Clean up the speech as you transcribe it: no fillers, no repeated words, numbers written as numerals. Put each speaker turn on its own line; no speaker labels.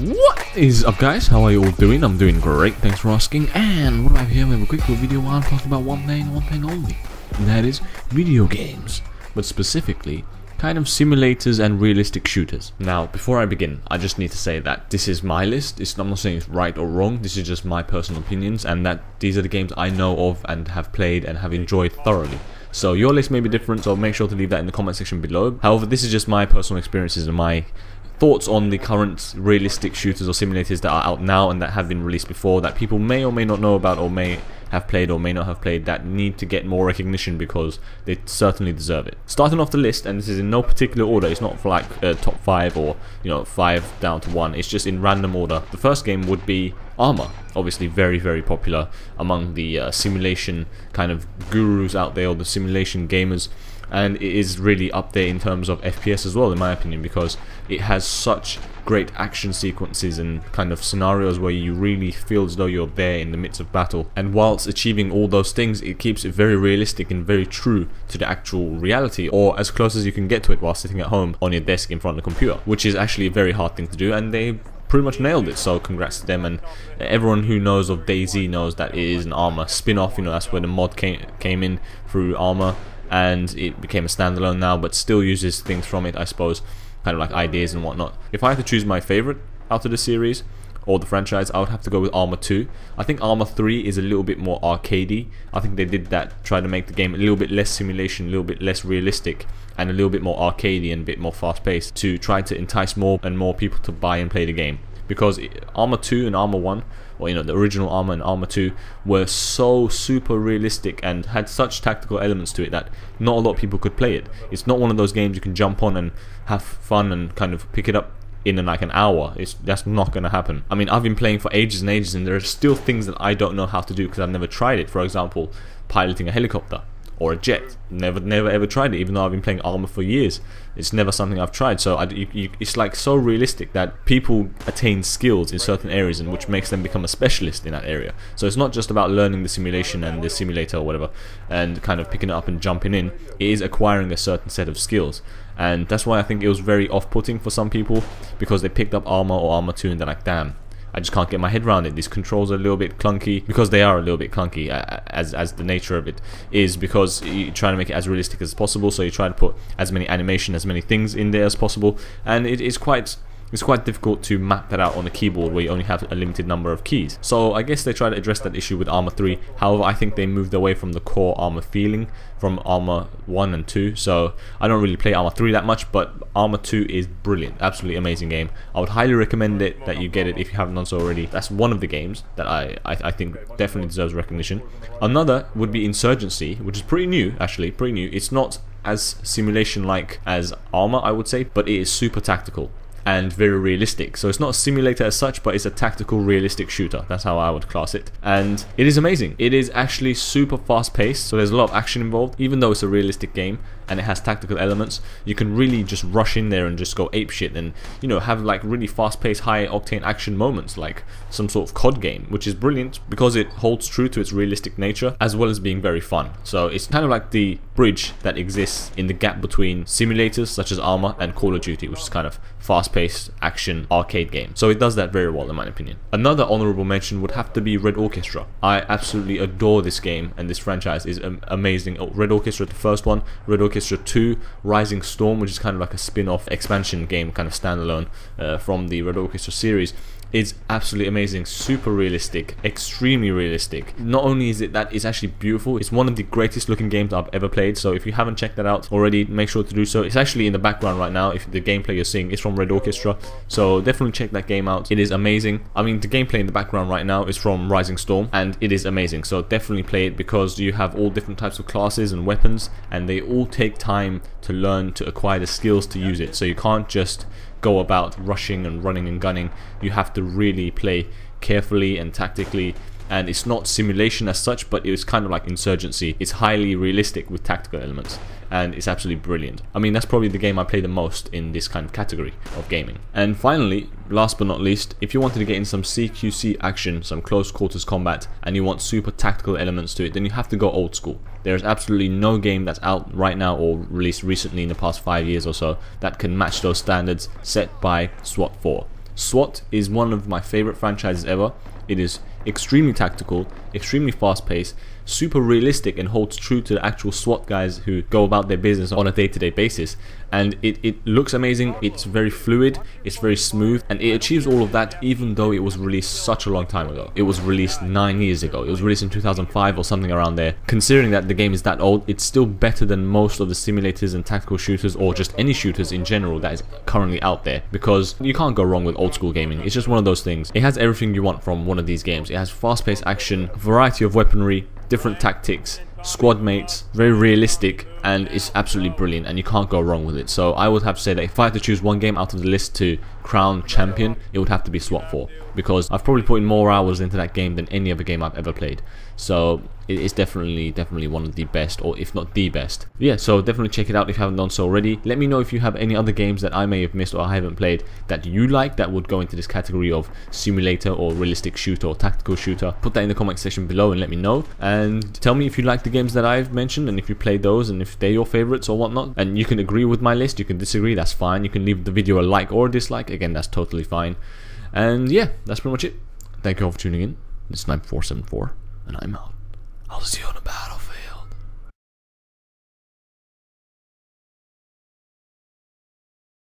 What is up, guys? How are you all doing? I'm doing great, thanks for asking. And what do I have here? We have a quick little video where I'm talking about one thing only, and that is video games, but specifically kind of simulators and realistic shooters. Now, before I begin, I just need to say that this is my list. I'm not saying it's right or wrong, this is just my personal opinions, and that these are the games I know of and have played and have enjoyed thoroughly. So your list may be different, so make sure to leave that in the comment section below. However, this is just my personal experiences and my thoughts on the current realistic shooters or simulators that are out now and that have been released before, that people may or may not know about, or may have played or may not have played, that need to get more recognition because they certainly deserve it. Starting off the list, and this is in no particular order, it's not for like top 5 or 5 down to 1, it's just in random order. The first game would be Arma, obviously very popular among the simulation kind of gurus out there, or the simulation gamers, and it is really up there in terms of FPS as well, in my opinion, because it has such great action sequences and kind of scenarios where you really feel as though you're there in the midst of battle. And whilst achieving all those things, it keeps it very realistic and very true to the actual reality, or as close as you can get to it while sitting at home on your desk in front of the computer, which is actually a very hard thing to do, and they pretty much nailed it, so congrats to them. And everyone who knows of DayZ knows that it is an Arma spin-off, that's where the mod came in through Arma, and it became a standalone now, but still uses things from it, I suppose, kind of like ideas and whatnot. If I had to choose my favorite out of the series or the franchise, I would have to go with Arma 2. I think Arma 3 is a little bit more arcadey. I think they did that, try to make the game a little bit less simulation, a little bit less realistic, and a little bit more arcadey and a bit more fast-paced, to try to entice more and more people to buy and play the game. Because Arma 2 and Arma 1, or the original Arma and Arma 2, were so super realistic and had such tactical elements to it that not a lot of people could play it. It's not one of those games you can jump on and have fun and kind of pick it up in like an hour. That's not going to happen. I mean, I've been playing for ages and ages, and there are still things that I don't know how to do because I've never tried it. For example, piloting a helicopter or a jet. Never ever tried it, even though I've been playing Arma for years. It's never something I've tried. So it's like so realistic that people attain skills in certain areas, and which makes them become a specialist in that area. So it's not just about learning the simulation and the simulator or whatever and kind of picking it up and jumping in. It is acquiring a certain set of skills, and that's why I think it was very off-putting for some people, because they picked up Arma or Arma 2 and they're like, damn, I just can't get my head around it. These controls are a little bit clunky, because they are a little bit clunky, as the nature of it is, because you try to make it as realistic as possible, so you try to put as many animation, as many things in there as possible, and it's quite difficult to map that out on a keyboard where you only have a limited number of keys. So I guess they try to address that issue with Arma 3. However, I think they moved away from the core Arma feeling from Arma 1 and 2. So I don't really play Arma 3 that much, but Arma 2 is brilliant. Absolutely amazing game. I would highly recommend it, that you get it if you haven't done so already. That's one of the games that I think definitely deserves recognition. Another would be Insurgency, which is pretty new, actually, pretty new. It's not as simulation-like as Arma, I would say, but it is super tactical and very realistic. So it's not a simulator as such, but it's a tactical realistic shooter. That's how I would class it, and it is amazing. It is actually super fast paced, so there's a lot of action involved. Even though it's a realistic game and it has tactical elements, you can really just rush in there and just go apeshit and have like really fast paced, high octane action moments, like some sort of COD game, which is brilliant because it holds true to its realistic nature as well as being very fun. So it's kind of like the bridge that exists in the gap between simulators such as Arma and Call of Duty, which is kind of fast-paced action arcade game. So it does that very well, in my opinion. Another honorable mention would have to be Red Orchestra. I absolutely adore this game, and this franchise is amazing. Red Orchestra, the first one, Red Orchestra 2, Rising Storm, which is kind of like a spin-off expansion game, kind of standalone from the Red Orchestra series. It's absolutely amazing, super realistic, extremely realistic. Not only is it that, it's actually beautiful. It's one of the greatest looking games I've ever played, so if you haven't checked that out already, make sure to do so. It's actually in the background right now. If the gameplay you're seeing is from Red Orchestra, so definitely check that game out. It is amazing. I mean, the gameplay in the background right now is from Rising Storm, and it is amazing, so definitely play it, because you have all different types of classes and weapons, and they all take time to learn, to acquire the skills to use it. So you can't just go about rushing and running and gunning. You have to really play carefully and tactically, and it's not simulation as such, but it's kind of like Insurgency. It's highly realistic with tactical elements, and it's absolutely brilliant. I mean, that's probably the game I play the most in this kind of category of gaming. And finally, last but not least, if you wanted to get in some CQC action, some close quarters combat, and you want super tactical elements to it, then you have to go old school. There is absolutely no game that's out right now or released recently in the past 5 years or so that can match those standards set by SWAT 4. SWAT is one of my favorite franchises ever. It is extremely tactical, extremely fast-paced, super realistic, and holds true to the actual SWAT guys who go about their business on a day-to-day basis. And it looks amazing, it's very fluid, it's very smooth, and it achieves all of that even though it was released such a long time ago. It was released 9 years ago. It was released in 2005 or something around there. Considering that the game is that old, it's still better than most of the simulators and tactical shooters, or just any shooters in general that is currently out there, because you can't go wrong with old school gaming. It's just one of those things. It has everything you want from one of these games. It has fast-paced action, variety of weaponry, different tactics, squad mates, very realistic, and it's absolutely brilliant, and you can't go wrong with it. So I would have to say that if I had to choose one game out of the list to crown champion, it would have to be SWAT 4, because I've probably put in more hours into that game than any other game I've ever played. So it is definitely one of the best, or if not the best. Yeah, so definitely check it out if you haven't done so already. Let me know if you have any other games that I may have missed or I haven't played that you like that would go into this category of simulator or realistic shooter or tactical shooter. Put that in the comment section below and let me know, and tell me if you like the games that I've mentioned and if you played those and if they're your favorites or whatnot. And you can agree with my list, you can disagree, that's fine. You can leave the video a like or a dislike, again, that's totally fine. And yeah, that's pretty much it. Thank you all for tuning in. This is Snipe474 and I'm out. I'll see you on the back.